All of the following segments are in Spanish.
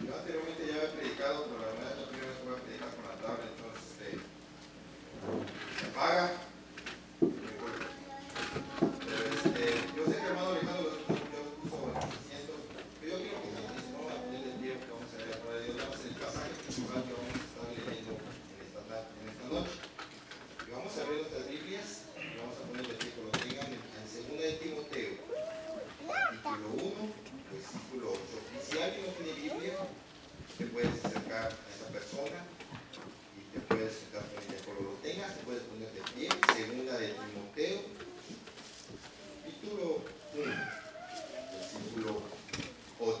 yo anteriormente ya había predicado, pero la verdad es la primera vez que voy a predicar con la tabla, entonces se apaga. Pero yo sé que hermano Alejandro los puso en 600, pero yo quiero que se vamos a poner el tiempo que vamos a leer la palabra de Dios. Vamos en el pasaje principal que vamos a estar leyendo en esta noche. Y vamos a abrir nuestras Biblias y vamos a poner el título, lo tengan en 2 de Timoteo, capítulo 1, versículo 8. Y si alguien no tiene Biblia, te puedes acercar a esa persona y te puedes sentar con ella. Cuando lo tengas, te puedes poner de pie. 2 de Timoteo, capítulo 1, versículo 8.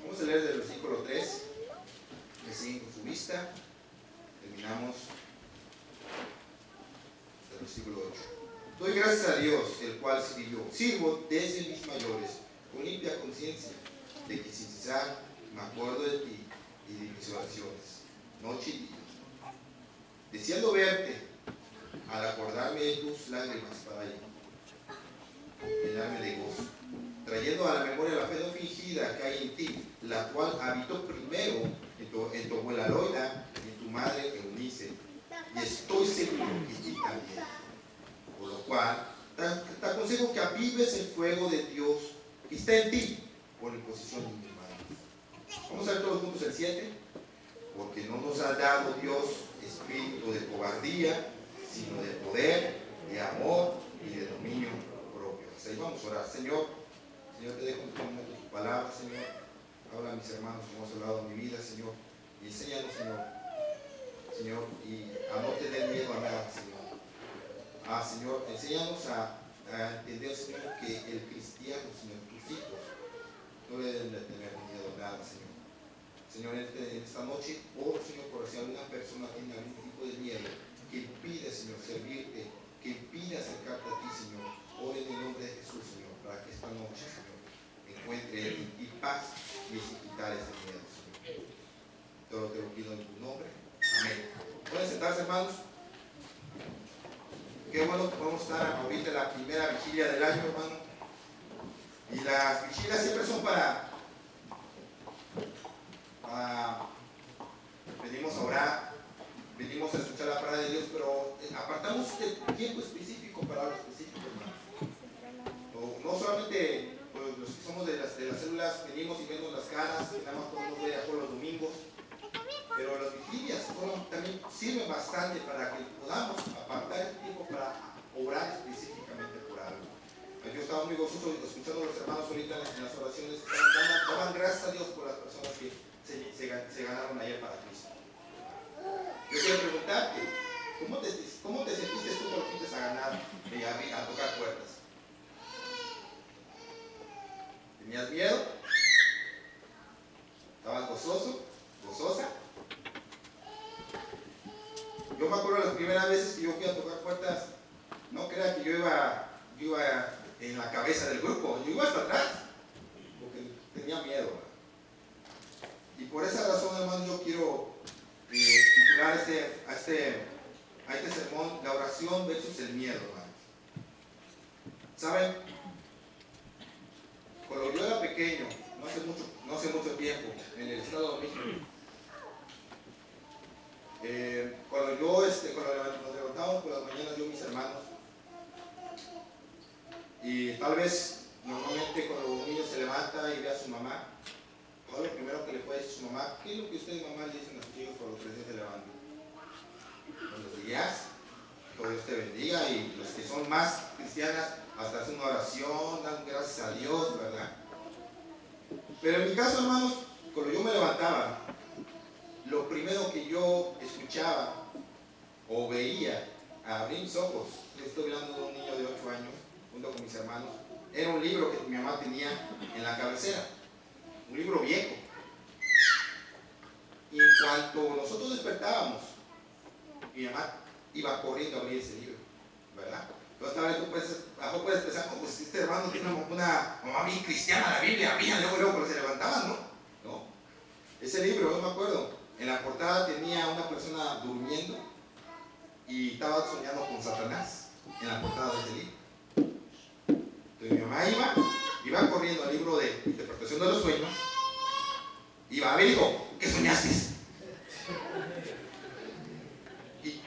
Vamos a leer del versículo 3, que siguen con su vista. Terminamos hasta el versículo 8. Doy gracias a Dios, el cual sirvo desde mis mayores, con limpia conciencia, de que sin cesar me acuerdo de ti y de mis oraciones, noche y día, deseando verte, al acordarme de tus lágrimas para llenarme de gozo, trayendo a la memoria la fe no fingida que hay en ti, la cual habitó primero en tu abuela Loida y en tu madre Eunice, y estoy seguro que en ti también. Por lo cual, te aconsejo que avives el fuego de Dios que está en ti por imposición de mis manos. Vamos a ver todos juntos el 7. Porque no nos ha dado Dios espíritu de cobardía, sino de poder, de amor y de dominio propio. Hasta ahí vamos a orar. Señor, te dejo en este momento tu palabra, Señor. Habla a mis hermanos como has hablado en mi vida, Señor. Y enséñanos, Señor, y a no tener miedo a nada, Señor. Señor, enséñanos a entender, Señor, que el cristiano, Señor, tus hijos, no deben de tener miedo a nada, Señor. Señor, en esta noche, oro, Señor, por si alguna persona tiene algún tipo de miedo, que impide, Señor, servirte, que impide acercarte a ti, Señor. Oro en el nombre de Jesús, Señor, para que esta noche, Señor, encuentre en ti paz y sin quitar ese miedo, Señor. Todo te lo pido en tu nombre. Amén. ¿Pueden sentarse, hermanos? Qué bueno que podemos estar ahorita en la primera vigilia del año, hermano. Y las vigilias siempre son venimos a orar, venimos a escuchar la palabra de Dios, pero apartamos este tiempo específico para algo específico, hermano. No solamente pues, los que somos de las células venimos y vemos las caras, que nada más podemos ver por los domingos, pero las vigilias también sirven bastante para que podamos apartar el tiempo para orar específicamente por algo. Yo estaba muy gozoso escuchando a los hermanos ahorita en las oraciones, daban gracias a Dios por las personas que se ganaron ayer para Cristo. Yo quiero preguntarte, ¿cómo te sentiste tú cuando fuiste a ganar, a tocar puertas? ¿Tenías miedo? ¿Estabas gozoso? ¿Gozosa? Yo me acuerdo las primeras veces que yo fui a tocar puertas, no crean que yo iba en la cabeza del grupo, yo iba hasta atrás, porque tenía miedo. Y por esa razón, hermano, yo quiero titular a este sermón, la oración versus el miedo, hermano. ¿Saben? Cuando yo era pequeño, no hace mucho tiempo, en el Estado de México, cuando nos levantábamos por las mañanas, yo y mis hermanos, y tal vez normalmente cuando un niño se levanta y ve a su mamá, lo primero que le puede decir a su mamá, ¿qué es lo que ustedes mamá le dicen a sus hijos cuando recién se levantan? Buenos días, que Dios te bendiga, y los que son más cristianas hasta hacen una oración, dan gracias a Dios, ¿verdad? Pero en mi caso, hermanos, cuando yo me levantaba, lo primero que yo escuchaba o veía, abrí mis ojos, estoy hablando de un niño de 8 años, junto con mis hermanos, era un libro que mi mamá tenía en la cabecera, un libro viejo. Y en cuanto nosotros despertábamos, mi mamá iba corriendo a abrir ese libro, ¿verdad? Entonces, tal vez tú puedes pensar, oh, pues este hermano tiene una mamá bien cristiana, la Biblia, bien, luego cuando se levantaban, ¿no? Ese libro, yo me acuerdo, en la portada tenía una persona durmiendo y estaba soñando con Satanás en la portada de ese libro. Entonces mi mamá iba corriendo al libro de interpretación de los sueños, iba a ver y dijo, ¿qué soñaste?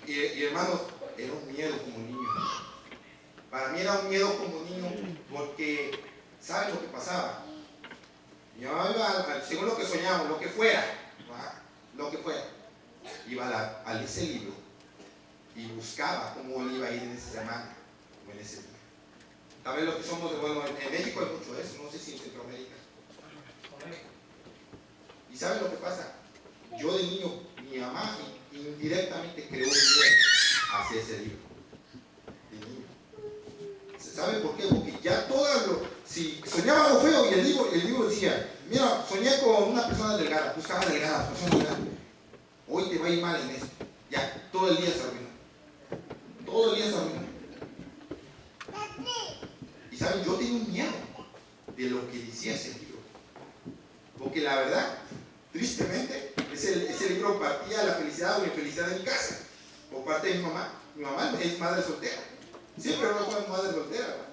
Y hermanos, era un miedo como niño. Para mí era un miedo como niño porque, ¿saben lo que pasaba? Mi mamá iba, según lo que soñábamos, lo que fuera, iba a ese libro y buscaba cómo le iba a ir en esa semana o en ese día. Tal vez los que somos, bueno, en México hay mucho eso, no sé si en Centroamérica. ¿Y saben lo que pasa? Yo de niño, mi mamá indirectamente creó un miedo hacia ese libro. De niño. ¿Saben por qué? Porque ya si soñaba algo feo y el libro decía, mira, soñé con una persona delgada, buscaba delgada, persona delgada. Hoy te va a ir mal en esto. Ya, todo el día se arruinó. Todo el día se arruinó. Y saben, yo tengo un miedo de lo que decía ese libro. Porque la verdad, tristemente, ese libro partía la felicidad o la infelicidad de mi casa. Por parte de mi mamá. Mi mamá es madre soltera. Siempre no fue madre soltera, ¿verdad?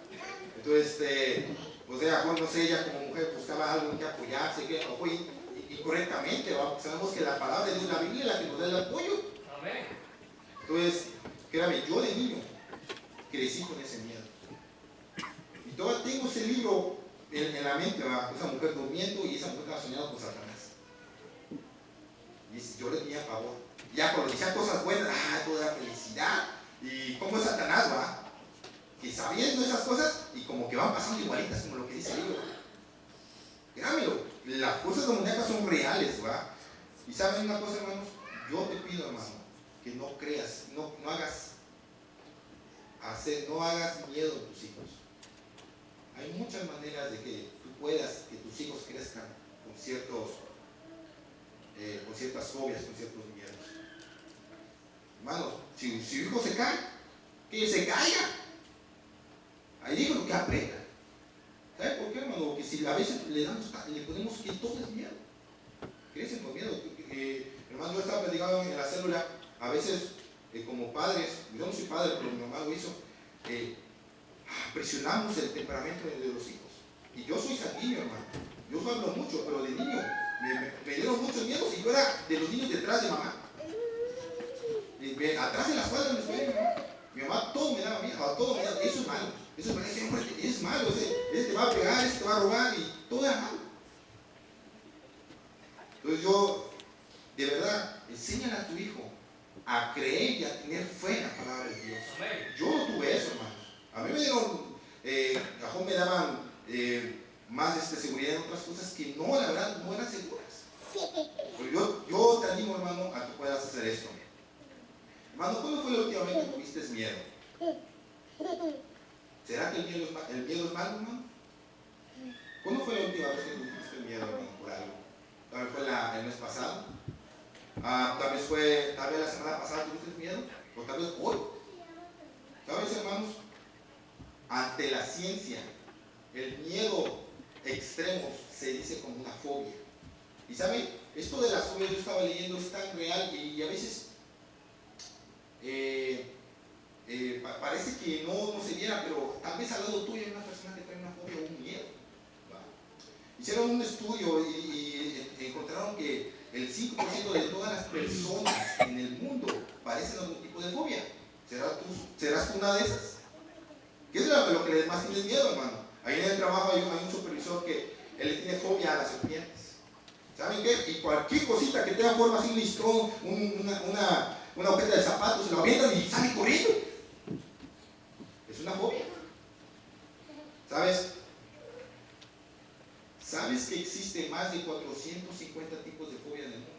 Entonces, o sea, no sé, ella como mujer buscaba algo en que apoyarse, que apoye incorrectamente, ¿verdad? Sabemos que la palabra de Dios, la Biblia, es la que nos da el apoyo. Amén. Entonces, créame, yo de niño crecí con ese miedo. Y todavía tengo ese libro en la mente, ¿verdad? Esa mujer durmiendo y esa mujer estaba soñando con Satanás. Y yo le tenía pavor. Ya cuando decían cosas buenas, toda la felicidad. Y cómo es Satanás, ¿va? Que sabiendo esas cosas y como que van pasando igualitas como lo que dice el libro. Créamelo, las cosas demoníacas son reales, ¿va? Y saben una cosa, hermanos, yo te pido, hermano, que no creas, no hagas miedo a tus hijos. Hay muchas maneras de que tú puedas, que tus hijos crezcan con ciertas fobias, con ciertos miedos. Hermanos, si su hijo se cae, que se caiga. Ahí digo lo que aprenda. ¿Sabe por qué, hermano? Porque si a veces le ponemos que todo es miedo. Crecen con miedo. Hermano, yo estaba platicando en la célula, a veces como padres, yo no soy padre, pero mi mamá lo hizo, presionamos el temperamento de los hijos. Y yo soy sanguíneo, hermano. Yo hablo mucho, pero de niño me dieron muchos miedos y yo era de los niños detrás de mamá. Atrás de la espalda me esperé mi mamá. Mi mamá todo me daba miedo, todo me daba. Eso es malo. Eso es malo. Ese te va a pegar, ese te va a robar y todo era malo. Entonces yo, de verdad, enséñale a tu hijo a creer y a tener fe en la palabra de Dios. Yo no tuve eso, hermanos. A mí me dieron, cajón me daban más seguridad en otras cosas que no, la verdad, no eran seguras. Pero yo te animo, hermano, a que puedas hacer esto. Hermano, ¿cuándo fue la última vez que tuviste miedo? ¿Será que el miedo es malo, hermano? ¿Cuándo fue la última vez que tuviste miedo, hermano, por algo? Tal vez fue el mes pasado. Tal vez la semana pasada tuviste miedo. O tal vez hoy. ¿Sabes, hermanos? Ante la ciencia, el miedo extremo se dice como una fobia. Y ¿saben? Esto de las fobias yo estaba leyendo es tan real y a veces parece que no se viera, pero tal vez al lado tuyo hay una persona que trae una fobia o un miedo. ¿Va? Hicieron un estudio y encontraron que el 5% de todas las personas en el mundo padecen algún tipo de fobia. ¿Serás tú una de esas? ¿Qué es lo que más tienes miedo, hermano? Ahí en el trabajo hay un supervisor que él le tiene fobia a las serpientes. ¿Saben qué? Y cualquier cosita que tenga forma así, un listón, una hojeta de zapatos, se lo avientan y sale corriendo. Es una fobia. ¿Sabes que existen más de 450 tipos de fobia en el mundo?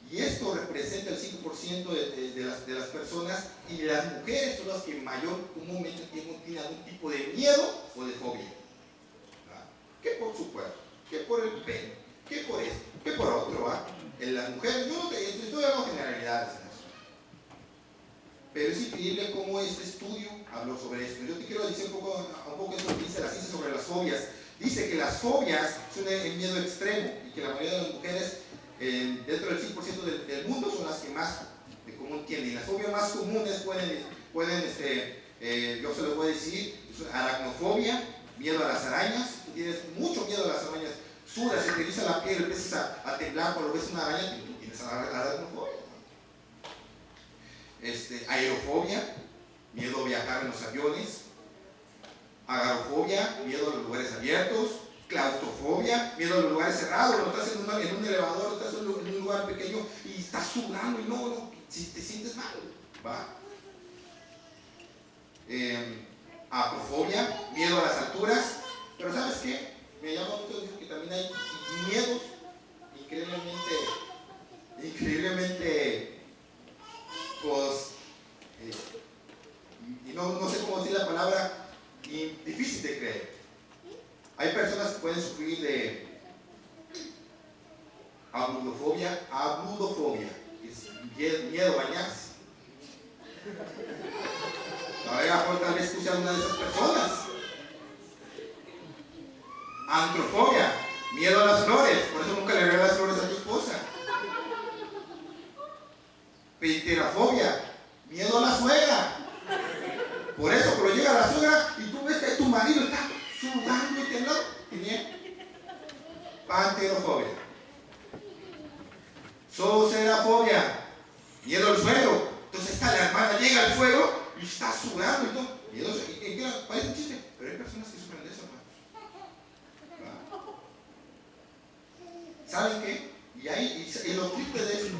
Y esto representa el 5% de las personas, y las mujeres son las que comúnmente tienen algún tipo de miedo o de fobia. ¿Va? ¿Qué por su cuerpo? ¿Qué por el pelo? ¿Qué por esto? ¿Qué por otro? ¿Va? En las mujeres, yo no estoy hablando generalidades en eso. Pero es increíble cómo este estudio habló sobre esto. Yo te quiero decir un poco eso que dice la ciencia sobre las fobias. Dice que las fobias son el miedo extremo y que la mayoría de las mujeres dentro del 5% del mundo son las que más de común tienen. Las fobias más comunes pueden yo se lo voy a decir, aracnofobia, miedo a las arañas. Tú tienes mucho miedo a las arañas, sudas, se te eriza la piel, empiezas a temblar cuando ves una araña, tú tienes aracnofobia. Aerofobia, miedo a viajar en los aviones. Agorafobia, miedo a los lugares abiertos. Claustrofobia, miedo a los lugares cerrados. Cuando estás en un elevador, estás en un lugar pequeño y estás sudando y no, si te sientes mal, ¿va? Acrofobia, miedo a las alturas. Pero ¿sabes qué? Me llama mucho que también hay miedos increíblemente pues, y no sé cómo decir la palabra, y difícil de creer. Hay personas que pueden sufrir de abludofobia, que es miedo a bañarse. Ahora tal vez tú seas una de esas personas. Antrofobia, miedo a las flores, por eso nunca le regalas flores a tu esposa. Pterofobia, miedo a la suegra. Por eso cuando llega la suegra y tú ves que tu marido está sudando y temblando, tiene panterofobia. Zocerafobia, miedo al suelo. Entonces está la hermana, llega al suelo y está sudando y todo. Miedo, parece un chiste, pero hay personas que sufren de eso, hermanos. ¿Saben qué? Y lo triple de esto,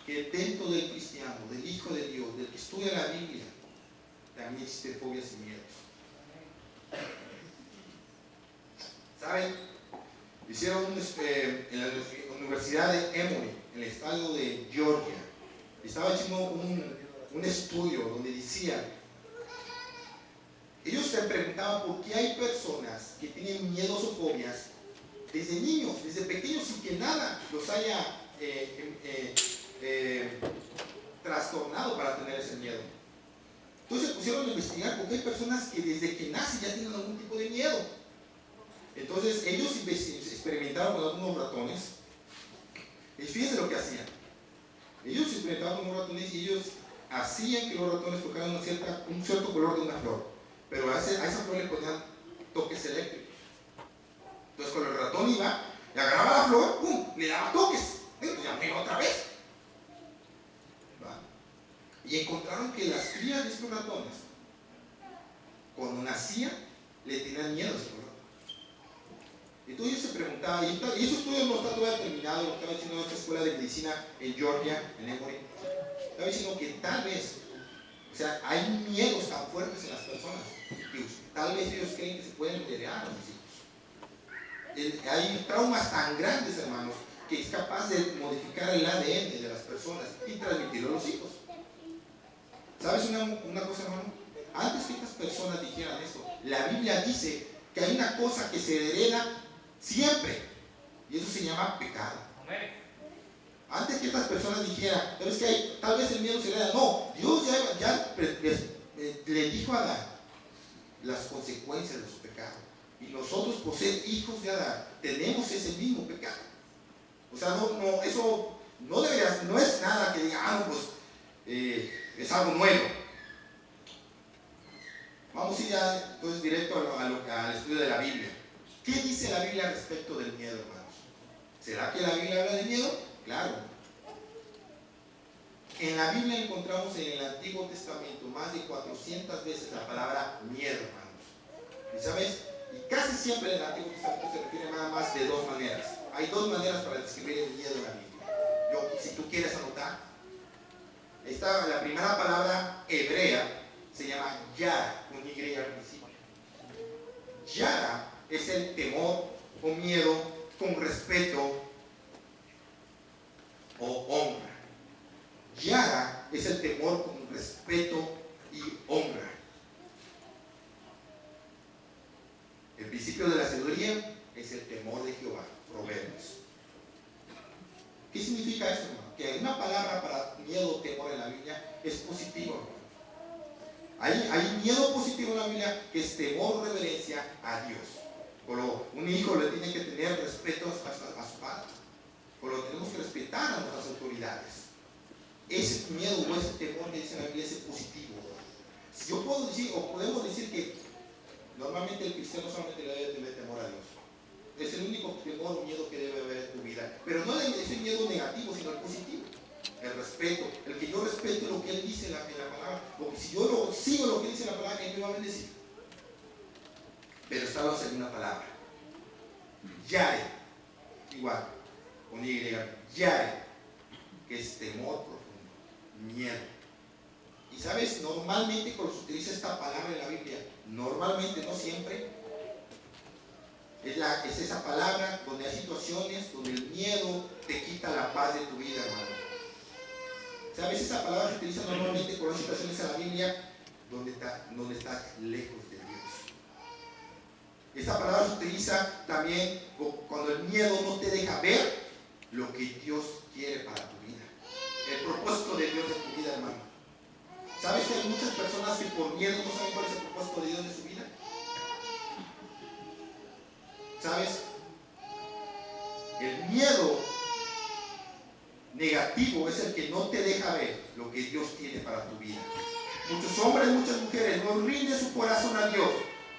que dentro del cristiano, del Hijo de Dios, del que estudia la Biblia, también existen fobias y miedos. ¿Saben? Hicieron en la Universidad de Emory, en el estado de Georgia, estaba haciendo un estudio donde decía, ellos se preguntaban por qué hay personas que tienen miedos o fobias desde niños, desde pequeños, sin que nada los haya trastornado para tener ese miedo. Entonces se pusieron a investigar porque hay personas que desde que nacen ya tienen algún tipo de miedo. Entonces ellos experimentaron con algunos ratones. Y fíjense lo que hacían. Ellos experimentaban con unos ratones y ellos hacían que los ratones tocaran un cierto color de una flor. Pero a esa flor le ponían toques eléctricos. Entonces cuando el ratón iba, le agarraba la flor, ¡pum!, le daba toques. Entonces ya me iba otra vez. Y encontraron que las crías de estos ratones, cuando nacían, le tenían miedo a ese color. Entonces ellos se preguntaban, y ese estudio no está todavía terminado, lo estaba diciendo en esta escuela de medicina en Georgia, en Emory, estaba diciendo que tal vez, o sea, hay miedos tan fuertes en las personas, que tal vez ellos creen que se pueden heredar a los hijos. Hay traumas tan grandes, hermanos, que es capaz de modificar el ADN de las personas y transmitirlo a los hijos. ¿Sabes una cosa, hermano? Antes que estas personas dijeran esto, la Biblia dice que hay una cosa que se hereda siempre, y eso se llama pecado. Antes que estas personas dijeran, pero es que tal vez el miedo se hereda, no, Dios ya le dijo a Adán las consecuencias de su pecado, y nosotros, por ser hijos de Adán, tenemos ese mismo pecado. O sea, eso no es nada que diga, es algo nuevo. Vamos a ir ya entonces directo al estudio de la Biblia. ¿Qué dice la Biblia respecto del miedo, hermanos? ¿Será que la Biblia habla de miedo? Claro. En la Biblia encontramos en el Antiguo Testamento más de 400 veces la palabra miedo, hermanos. ¿Y sabes? Y casi siempre en el Antiguo Testamento se refiere nada más de dos maneras. Hay dos maneras para describir el miedo en la Biblia. Si tú quieres anotar, la primera palabra hebrea se llama yara, con Y al principio. Yara es el temor o miedo con respeto o honra. Yara es el temor con respeto y honra. El principio de la sabiduría es el temor de Jehová. Proverbios. ¿Qué significa esto, hermano? Que una palabra para miedo o temor en la Biblia es positivo, hermano. Hay miedo positivo en la Biblia que es temor o reverencia a Dios. Pero un hijo le tiene que tener respeto a su padre. Pero tenemos que respetar a nuestras autoridades. Ese miedo o ese temor que dice la Biblia es positivo. Si yo puedo decir, o podemos decir que normalmente el cristiano solamente le debe tener temor a Dios. Es el único temor o miedo que debe haber en tu vida. Pero no es el miedo negativo, sino el positivo. El respeto. El que yo respeto lo que Él dice en la palabra. Porque si yo sigo lo que dice la palabra, Él me va a bendecir. Pero está la segunda palabra. Yare. Igual. Con Y. Yare. Que es temor profundo. Miedo. Y sabes, normalmente cuando se utiliza esta palabra en la Biblia, normalmente, no siempre, es esa palabra donde hay situaciones donde el miedo te quita la paz de tu vida, hermano. ¿Sabes? Esa palabra se utiliza normalmente con las situaciones en la Biblia donde estás lejos de Dios. Esta palabra se utiliza también cuando el miedo no te deja ver lo que Dios quiere para tu vida. El propósito de Dios en tu vida, hermano. ¿Sabes que hay muchas personas que por miedo no saben cuál es el propósito de Dios en su vida? ¿Sabes? El miedo negativo es el que no te deja ver lo que Dios tiene para tu vida. Muchos hombres, muchas mujeres no rinden su corazón a Dios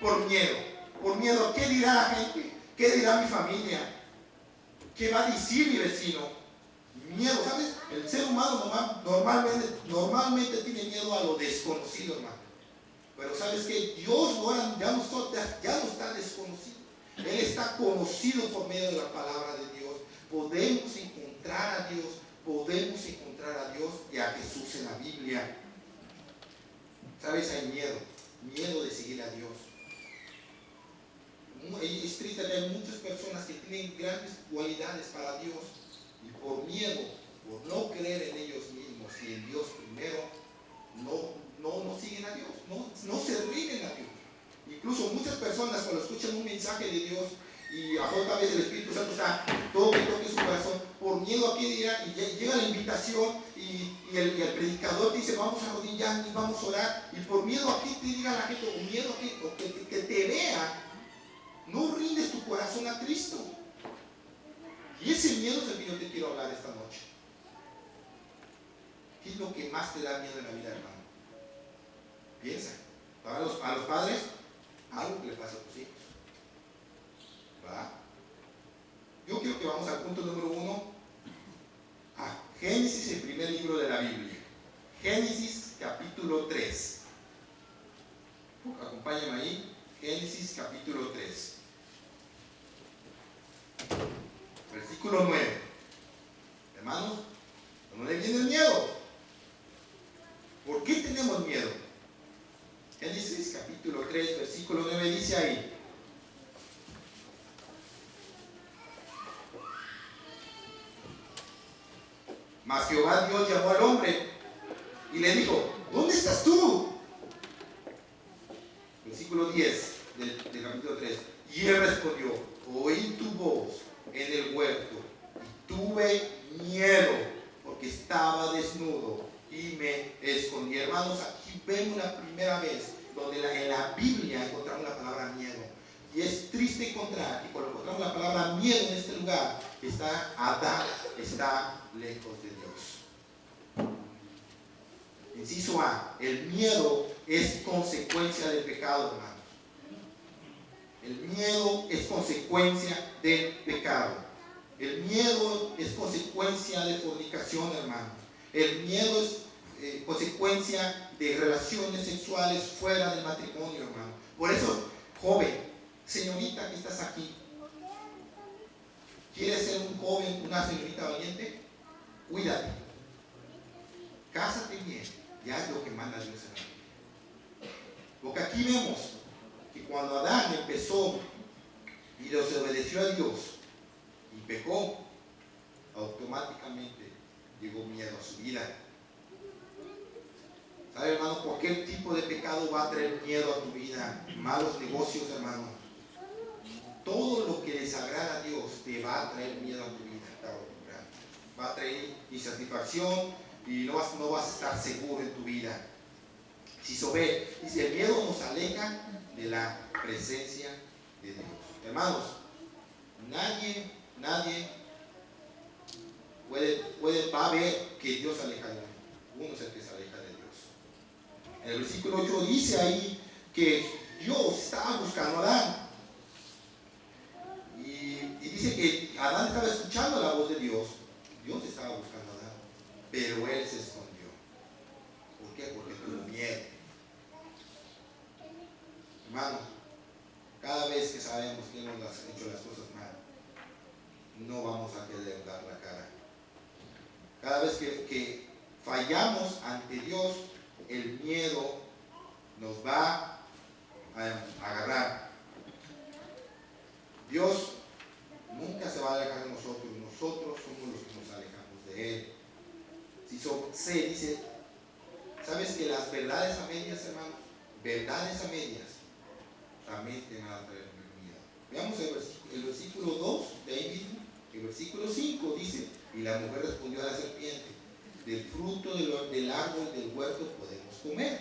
por miedo. Por miedo, ¿qué dirá la gente? ¿Qué dirá mi familia? ¿Qué va a decir mi vecino? Miedo, ¿sabes? El ser humano normalmente tiene miedo a lo desconocido, hermano. Pero ¿sabes qué? Dios ya no está desconocido. Él está conocido por medio de la palabra de Dios. Podemos encontrar a Dios y a Jesús en la Biblia. ¿Sabes? Hay miedo de seguir a Dios. Es triste que hay muchas personas que tienen grandes cualidades para Dios y por miedo, por no creer en ellos mismos y en Dios primero, no siguen a Dios, no se rinden a Dios. Incluso muchas personas cuando escuchan un mensaje de Dios y a otra vez el Espíritu Santo está toque su corazón, por miedo a que dirá, y llega la invitación y el predicador dice vamos a arrodillarnos, vamos a orar, y por miedo a que te diga la gente, o miedo a que te vea, no rindes tu corazón a Cristo. Y ese miedo es el que yo te quiero hablar esta noche. ¿Qué es lo que más te da miedo en la vida, hermano? Piensa. A los padres, algo que le pasa a tus hijos. ¿Va? Yo quiero que vamos al punto número 1, a Génesis, el primer libro de la Biblia. Génesis capítulo 3. Acompáñame ahí. Génesis capítulo 3. Versículo 9. Hermanos, ¿de dónde viene el miedo? ¿Por qué tenemos miedo? Génesis capítulo 3, versículo 9 dice ahí: Mas Jehová Dios llamó al hombre y le dijo: ¿dónde estás tú? Versículo 10 del capítulo 3. Y él respondió: oí tu voz en el huerto y tuve miedo porque estaba desnudo y me escondí. Hermanos, aquí vemos la primera vez donde en la Biblia encontramos la palabra miedo. Y es triste encontrar que cuando encontramos la palabra miedo en este lugar, Adán está lejos de Dios. Inciso A: el miedo es consecuencia del pecado, hermanos. El miedo es consecuencia del pecado. El miedo es consecuencia de fornicación, hermanos. El miedo es consecuencia de relaciones sexuales fuera del matrimonio, hermano. Por eso, joven, señorita que estás aquí, ¿quieres ser un joven, una señorita valiente? Cuídate. Cásate bien. Ya es lo que manda Dios en la vida. Porque aquí vemos que cuando Adán empezó y desobedeció a Dios y pecó, automáticamente llegó miedo a su vida. ¿Sabe, hermano? Cualquier tipo de pecado va a traer miedo a tu vida. Malos negocios, hermano. Todo lo que desagrada a Dios te va a traer miedo a tu vida. Va a traer insatisfacción y no vas a estar seguro en tu vida. Si el miedo nos aleja de la presencia de Dios. Hermanos, nadie va a ver que Dios se aleja de uno. Uno es el que se aleja de Dios. En el versículo 8 dice ahí que Dios estaba buscando a Adán. Y dice que Adán estaba escuchando la voz de Dios. Dios estaba buscando a Adán, pero él se escondió. ¿Por qué? Porque tuvo miedo. Hermano, cada vez que sabemos que hemos hecho las cosas mal, no vamos a querer dar la cara. Cada vez que fallamos ante Dios, el miedo nos va a agarrar. Dios nunca se va a alejar de nosotros. Nosotros somos los que nos alejamos de Él. Si se dice, ¿sabes que las verdades a medias, hermano? Verdades a medias también te van a traer miedo. Veamos el versículo 2 de ahí mismo. El versículo 5 dice: y la mujer respondió a la serpiente: del fruto del árbol del huerto podemos comer.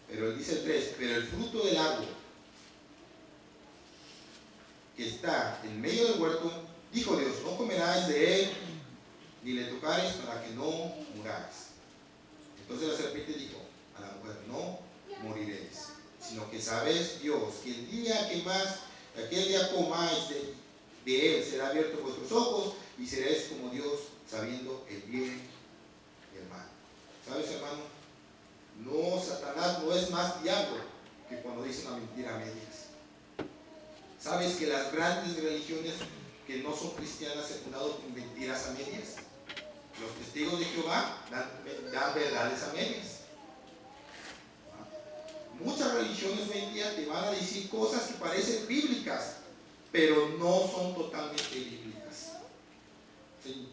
Pero él dice el 3: pero el fruto del árbol que está en medio del huerto, dijo Dios: no comerás de él, ni le tocaréis, para que no muráis. Entonces la serpiente dijo a la mujer: no moriréis, sino que sabéis Dios que aquel día comáis de él, será abierto vuestros ojos y seréis como Dios, sabiendo el bien y el mal. ¿Sabes, hermano? No, Satanás no es más diablo que cuando dice una mentira a medias. ¿Sabes que las grandes religiones que no son cristianas se fundaron con mentiras a medias? Los testigos de Jehová dan verdades a medias. Muchas religiones hoy en día te van a decir cosas que parecen bíblicas, pero no son totalmente bíblicas. ¿Sí?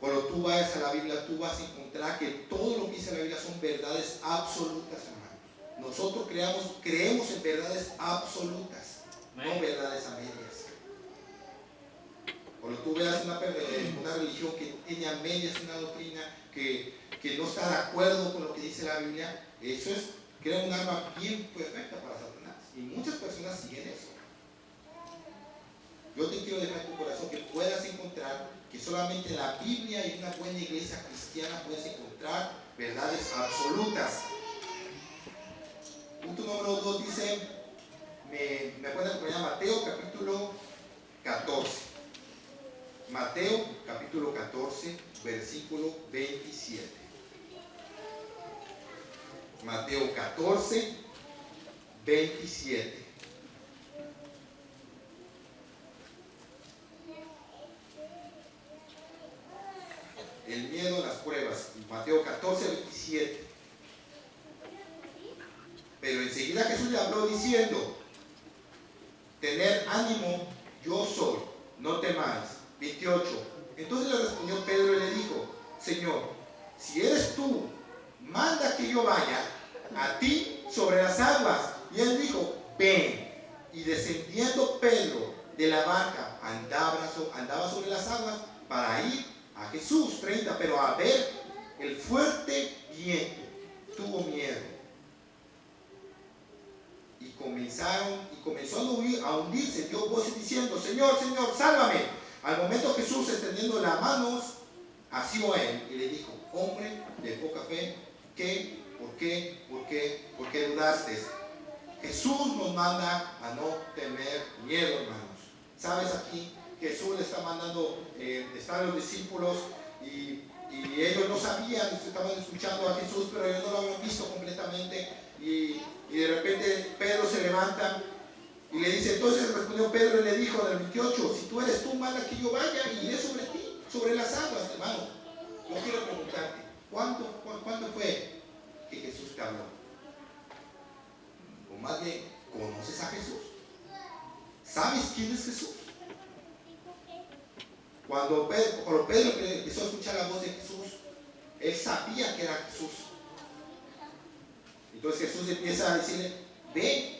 Cuando tú vayas a la Biblia, tú vas a encontrar que todo lo que dice la Biblia son verdades absolutas, hermano. Nosotros creemos en verdades absolutas, no verdades a medias. Cuando tú veas una religión que tiene a medias una doctrina que no está de acuerdo con lo que dice la Biblia, eso crea un arma bien perfecta para Satanás. Y muchas personas siguen eso. Yo te quiero dejar en tu corazón que puedas encontrar que solamente en la Biblia y en una buena iglesia cristiana puedes encontrar verdades absolutas. Punto número 2 dice, me pueden acompañar a Mateo capítulo 14. Mateo capítulo 14, versículo 27. Mateo 14, 27. El miedo a las pruebas. Mateo 14, 27. Pero enseguida Jesús le habló diciendo: tened ánimo, yo soy, no temáis. 28. Entonces le respondió Pedro y le dijo: Señor, si eres tú, manda que yo vaya a ti sobre las aguas. Y él dijo: ven. Y descendiendo Pedro de la barca, andaba sobre las aguas para ir a Jesús. 30. Pero a ver el fuerte viento, tuvo miedo. Y comenzó a hundirse, dio voces diciendo: Señor, Señor, sálvame. Al momento Jesús, extendiendo las manos, asió a él y le dijo: hombre de poca fe, ¿por qué dudaste? Jesús nos manda a no tener miedo, hermanos. ¿Sabes? Aquí Jesús le está mandando, están los discípulos y ellos no sabían, estaban escuchando a Jesús, pero ellos no lo habían visto completamente. Y de repente Pedro se levanta y le dice, entonces respondió Pedro y le dijo en el 28, si tú eres tú, manda que yo vaya y iré sobre ti, sobre las aguas, hermano. Yo quiero preguntarte, ¿cuándo fue que Jesús te habló? O más bien, ¿conoces a Jesús? ¿Sabes quién es Jesús? Cuando Pedro empezó a escuchar la voz de Jesús, él sabía que era Jesús. Entonces Jesús empieza a decirle, ven.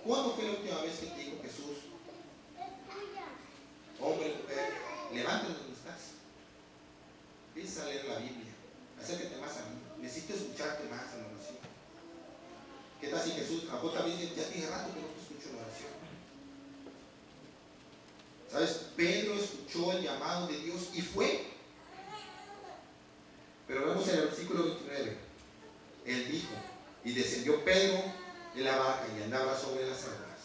¿Cuándo fue la última vez que te dijo Jesús, hombre, mujer, levántate donde estás? Empieza a leer la Biblia, acércate más a mí, necesito escucharte más en la oración. ¿Qué tal si Jesús, a vos también ya tiene rato que no te escucho en la oración. ¿Sabes? Pedro escuchó el llamado de Dios y fue. Pero vemos en el versículo 29, él dijo, y descendió Pedro de la barca y andaba sobre las aguas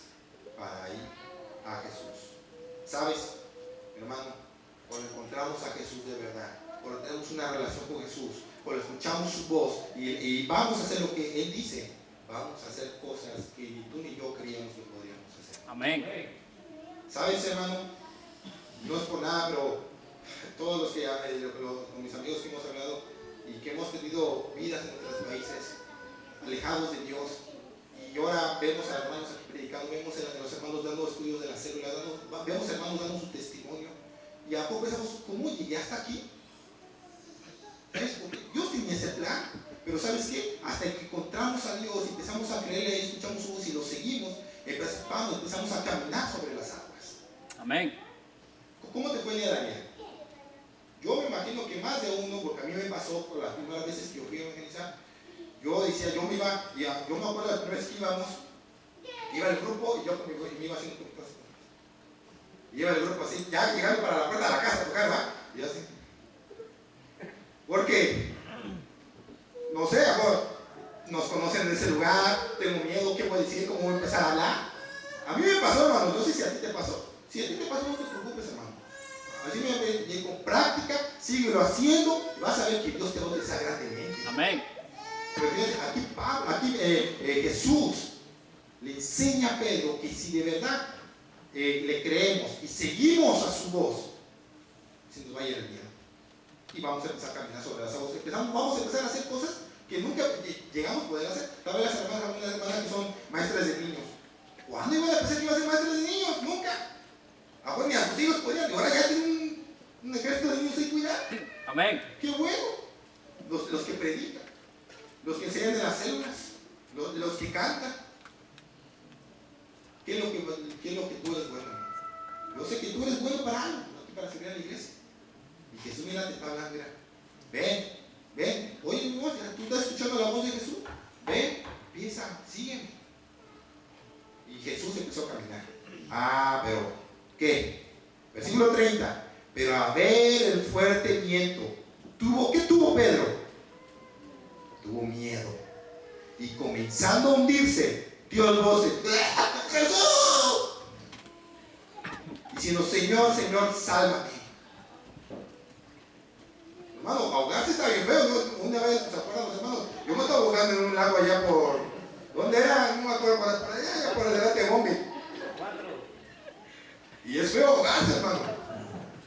para ir a Jesús. ¿Sabes, hermano? Cuando encontramos a Jesús de verdad, cuando tenemos una relación con Jesús, cuando escuchamos su voz y vamos a hacer lo que Él dice, vamos a hacer cosas que ni tú ni yo creíamos que podríamos hacer. Amén. ¿Sabes, hermano? No es por nada, pero todos los que, con mis amigos que hemos hablado y que hemos tenido vidas en otros países, alejados de Dios, y ahora vemos a hermanos aquí predicando, vemos a los hermanos dando estudios de la célula, vemos a hermanos dando su testimonio, y a poco pensamos, ¿cómo llegué hasta aquí? ¿Sabes? Porque Dios tenía ese plan, pero ¿sabes qué? Hasta que encontramos a Dios, empezamos a creerle, escuchamos su voz y lo seguimos, empezamos a caminar sobre las aguas. Amén. ¿Cómo te fue el día de ayer? Yo me imagino que más de uno, porque a mí me pasó por las primeras veces que yo fui a evangelizar, yo decía, yo me acuerdo de la primera vez que iba el grupo y yo me iba haciendo cosas. Y iba el grupo así, ya llegando para la puerta de la casa a tocar, ¿va? Y yo así. Porque, no sé, amor, nos conocen en ese lugar, tengo miedo, ¿qué voy a decir? ¿Cómo voy a empezar a hablar? A mí me pasó, hermano, no sé si a ti te pasó. Si a ti te pasó, no te preocupes, hermano. Así me con práctica, síguelo haciendo y vas a ver que Dios te va a utilizar grandemente. Amén. Pero aquí Jesús le enseña a Pedro que si de verdad le creemos y seguimos a su voz, se nos va a ir el miedo. Y vamos a empezar a caminar sobre las aguas. Vamos a empezar a hacer cosas que nunca llegamos a poder hacer. Tal vez las hermanas que son maestras de niños. ¿Cuándo iban a pensar que iban a ser maestras de niños? Nunca. Ahora ni a sus hijos podían. Y ahora ya tienen un ejército de niños sin cuidar. Amén. ¡Qué bueno! Los que predican, los que enseñan en las células, los que cantan. ¿Qué es lo que tú eres bueno? Yo sé que tú eres bueno para algo, no para servir a la iglesia. Y Jesús, mira, te está hablando, mira. Ven. Oye, mi voz, ¿tú estás escuchando la voz de Jesús? Ven, piensa, sígueme. Y Jesús empezó a caminar. Pero, ¿qué? Versículo 30. Pero a ver el fuerte viento. ¿Qué tuvo Pedro? Tuvo miedo. Y comenzando a hundirse, dio el voces. ¡Jesús! Diciendo, Señor, sálvame. Hermano, ahogarse está bien feo. Una vez, ¿se acuerdan los hermanos? Yo me estaba ahogando en un lago allá por... ¿Dónde era? No me acuerdo, por allá por el delante de Bombi. Y es feo ahogarse, hermano.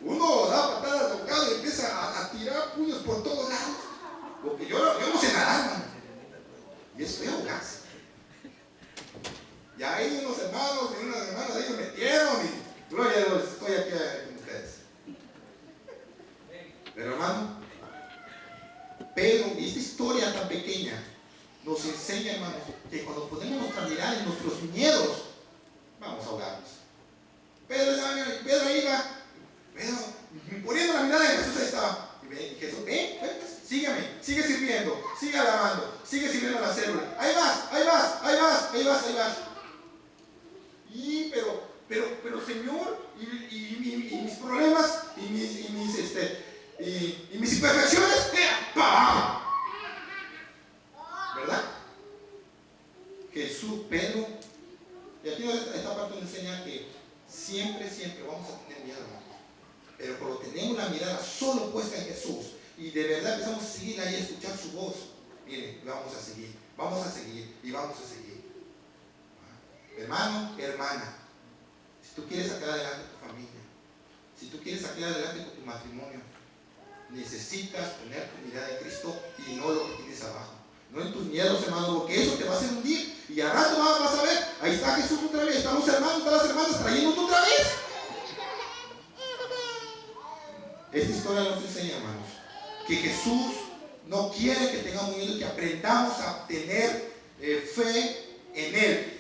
Uno da patadas ahogado y empieza a tirar puños por todos lados. Porque yo no sé nadar, hermano. Y es feo ahogarse. Y ahí unos hermanos y unas hermanas ahí me metieron y gloria a Dios, estoy aquí con ustedes. Pero hermano, Pedro, y esta historia tan pequeña nos enseña, hermanos, que cuando ponemos nuestra mirada en nuestros miedos, vamos a ahogarnos. Pedro iba, poniendo la mirada en Jesús, ahí estaba. Y Jesús, sígueme, sigue sirviendo, sigue alabando, sigue sirviendo a la célula. Ahí vas. Pero Señor, y mis problemas, y mis imperfecciones, ¡pam! ¿Verdad? Jesús, Pedro, y aquí esta parte nos enseña que siempre vamos a tener miedo, hermano. Pero cuando tenemos la mirada solo puesta en Jesús y de verdad empezamos a seguirla y a escuchar su voz, miren, vamos a seguir y vamos a seguir. Hermano, hermana, si tú quieres sacar adelante tu familia, si tú quieres sacar adelante tu matrimonio, necesitas poner tu mirada en Cristo y no lo que tienes abajo. No en tus miedos, hermano, porque eso te va a hacer hundir. Y al rato vas a ver, ahí está Jesús otra vez, están los hermanos, están las hermanas trayéndote otra vez. Esta historia nos enseña, hermanos, que Jesús no quiere que tengamos miedo y que aprendamos a tener fe en Él.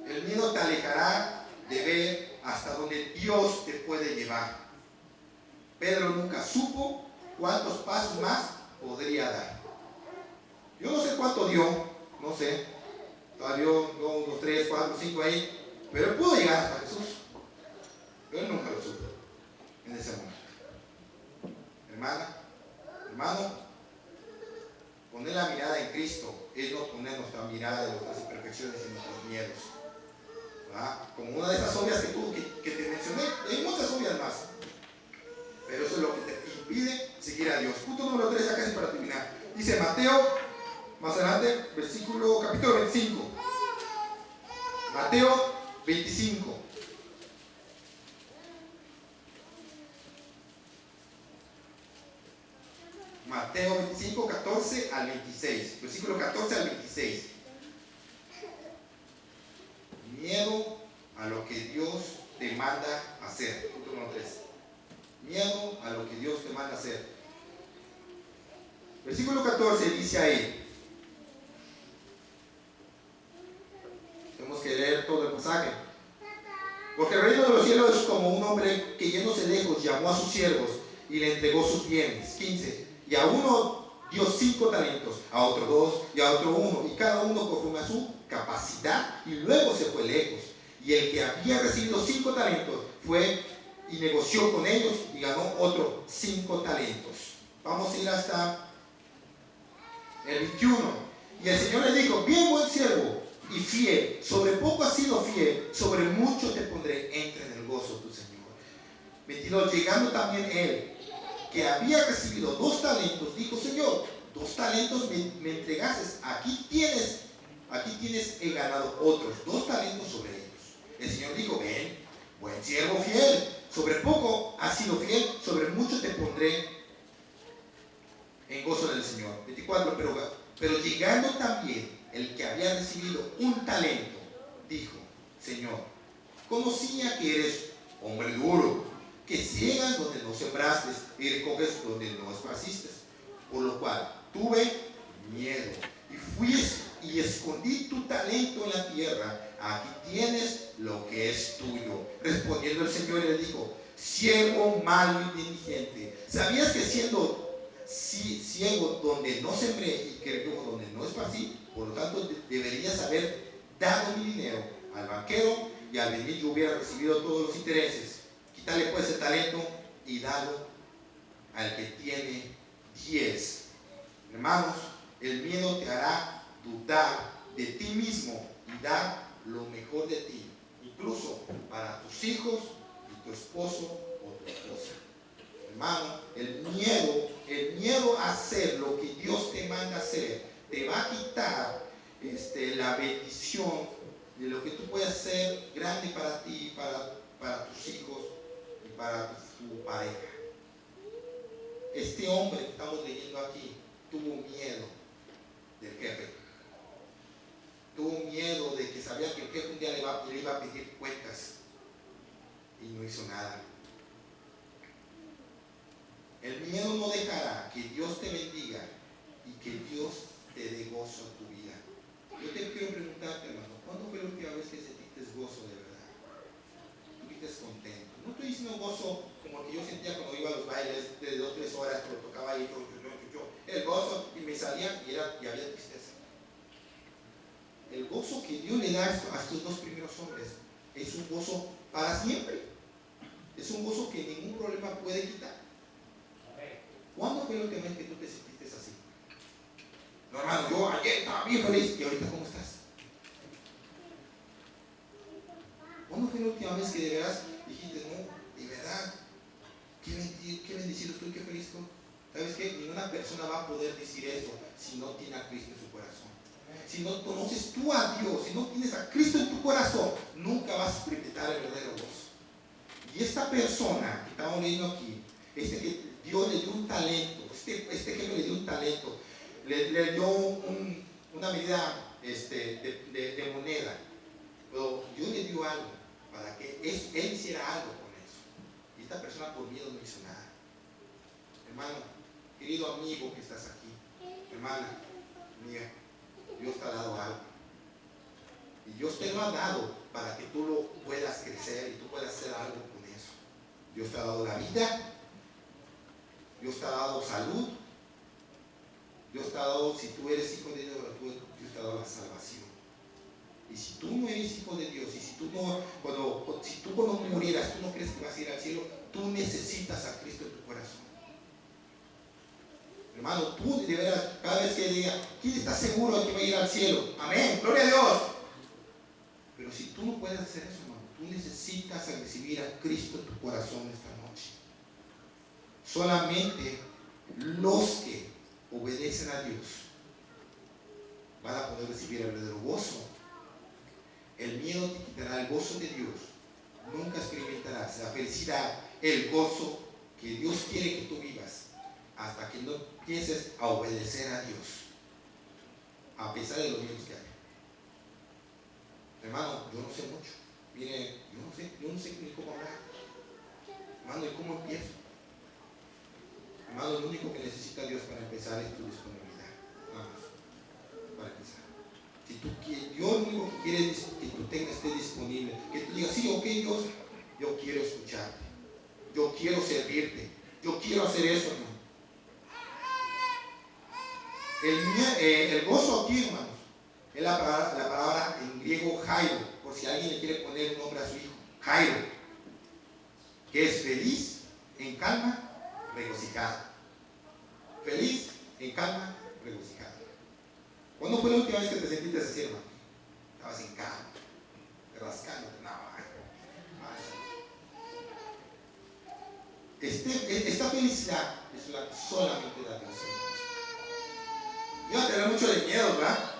El miedo te alejará de ver hasta donde Dios te puede llevar. Pedro nunca supo cuántos pasos más podría dar. Yo no sé cuánto dio, no sé, todavía unos 3, 4, 5 ahí, pero él pudo llegar hasta Jesús, pero él nunca lo supo en ese momento. Hermana, hermano, poner la mirada en Cristo es no poner nuestra mirada en nuestras imperfecciones y nuestros miedos. ¿Verdad? Como una de esas obvias que te mencioné, hay muchas obvias más, pero eso es lo que te impide seguir a Dios. Punto número 3, acá es para terminar. Dice Mateo, más adelante, capítulo 25. Mateo 25. Mateo 25, 14 al 26. Versículo 14 al 26. Miedo a lo que Dios te manda hacer. Punto número 3. Miedo a lo que Dios te manda hacer. Versículo 14 dice ahí. Tenemos que leer todo el pasaje. Porque el reino de los cielos es como un hombre que yéndose lejos llamó a sus siervos y le entregó sus bienes. 15. Y a uno dio 5 talentos, a otro 2 y a otro 1, y cada uno conforme a su capacidad, y luego se fue lejos. Y el que había recibido 5 talentos fue y negoció con ellos y ganó otro 5 talentos. Vamos a ir hasta el 21. Y el Señor le dijo: bien, buen siervo y fiel, sobre poco has sido fiel, sobre mucho te pondré, entra en el gozo tu Señor. 22. Llegando también él, que había recibido 2 talentos, dijo: Señor, 2 talentos me entregaste, aquí tienes, he ganado otros 2 talentos sobre ellos. El Señor dijo: ven, buen siervo fiel, sobre poco has sido fiel, sobre mucho te pondré en gozo del Señor. 24. Pero llegando también el que había recibido 1 talento, dijo: Señor, conocía que eres hombre duro, que ciegas donde no sembraste y recoges donde no esparciste, por lo cual tuve miedo y fui y escondí tu talento en la tierra. Aquí tienes lo que es tuyo. Respondiendo el Señor le dijo: siervo malo y negligente, ¿sabías que siendo ciego donde no sembré y que recojo donde no esparcí? Por lo tanto deberías haber dado mi dinero al banquero, y al venir yo hubiera recibido todos los intereses. Quítale pues el talento y dalo al que tiene 10. Hermanos, el miedo te hará dudar de ti mismo y dar lo mejor de ti, incluso para tus hijos y tu esposo o tu esposa. Hermano, el miedo a hacer lo que Dios te manda hacer te va a quitar la bendición de lo que tú puedes hacer grande para ti, para tus hijos y para tu pareja. Este hombre que estamos leyendo aquí tuvo miedo del jefe. Tuvo miedo de que sabía que el jefe un día le iba a pedir cuentas y no hizo nada. El miedo no dejará que Dios te bendiga y que Dios te dé gozo a tu vida. Yo te quiero preguntarte, hermano, ¿cuándo fue la última vez que sentiste gozo de verdad? Estuviste contento. No estoy diciendo gozo como que yo sentía cuando iba a los bailes de 2 o 3 horas, pero tocaba ahí, el gozo, y me salía y había tristeza. El gozo que Dios le da a estos 2 primeros hombres es un gozo para siempre. Es un gozo que ningún problema puede quitar. ¿Cuándo fue la última vez que tú te sentiste así? No, hermano, yo ayer estaba bien feliz. ¿Y ahorita cómo estás? ¿Cuándo fue la última vez que de veras dijiste: no, de verdad, qué bendecido estoy, qué feliz estoy? ¿Sabes qué? Ninguna persona va a poder decir eso si no tiene a Cristo en su corazón. Si no conoces tú a Dios, si no tienes a Cristo en tu corazón, nunca vas a experimentar el verdadero gozo. Y esta persona que estamos leyendo aquí, que Dios le dio un talento, este jefe le dio un talento, le dio una medida de moneda, pero Dios le dio algo para que él hiciera algo con eso. Y esta persona por miedo no hizo nada. Hermano, querido amigo que estás aquí, hermana mía, Dios te ha dado algo. Y Dios te lo ha dado para que tú lo puedas crecer y tú puedas hacer algo con eso. Dios te ha dado la vida, Dios te ha dado salud, Dios te ha dado, si tú eres hijo de Dios, Dios te ha dado la salvación. Y si tú no eres hijo de Dios, y si tú cuando murieras, tú no crees que vas a ir al cielo, tú necesitas a Cristo en tu corazón. Hermano, tú de veras, cada vez que diga, ¿quién está seguro de que va a ir al cielo? Amén, gloria a Dios. Pero si tú no puedes hacer eso, hermano, tú necesitas recibir a Cristo en tu corazón esta noche. Solamente los que obedecen a Dios van a poder recibir el verdadero gozo. El miedo te quitará el gozo de Dios. Nunca experimentarás la felicidad, el gozo que Dios quiere que tú vivas hasta que no empieces a obedecer a Dios, a pesar de los miedos que hay. Hermano, yo no sé mucho. Mire, yo no sé ni cómo hablar. Hermano, ¿y cómo empiezo? Hermano, lo único que necesita Dios para empezar es tu disponibilidad. Vamos, para empezar. Si tú quieres, Dios lo único que quiere es que tú estés disponible. Que tú digas, sí, ok, Dios, yo quiero escucharte. Yo quiero servirte. Yo quiero hacer eso, hermano. El gozo aquí, hermanos, es la palabra en griego Jairo, por si alguien le quiere poner un nombre a su hijo. Jairo, que es feliz, en calma, regocijado. Feliz, en calma, regocijado. ¿Cuándo fue la última vez que te sentiste así, hermano? Estabas en calma, rascándote, esta felicidad es la que solamente da Dios, hermanos. Yo voy a tener mucho de miedo, ¿verdad?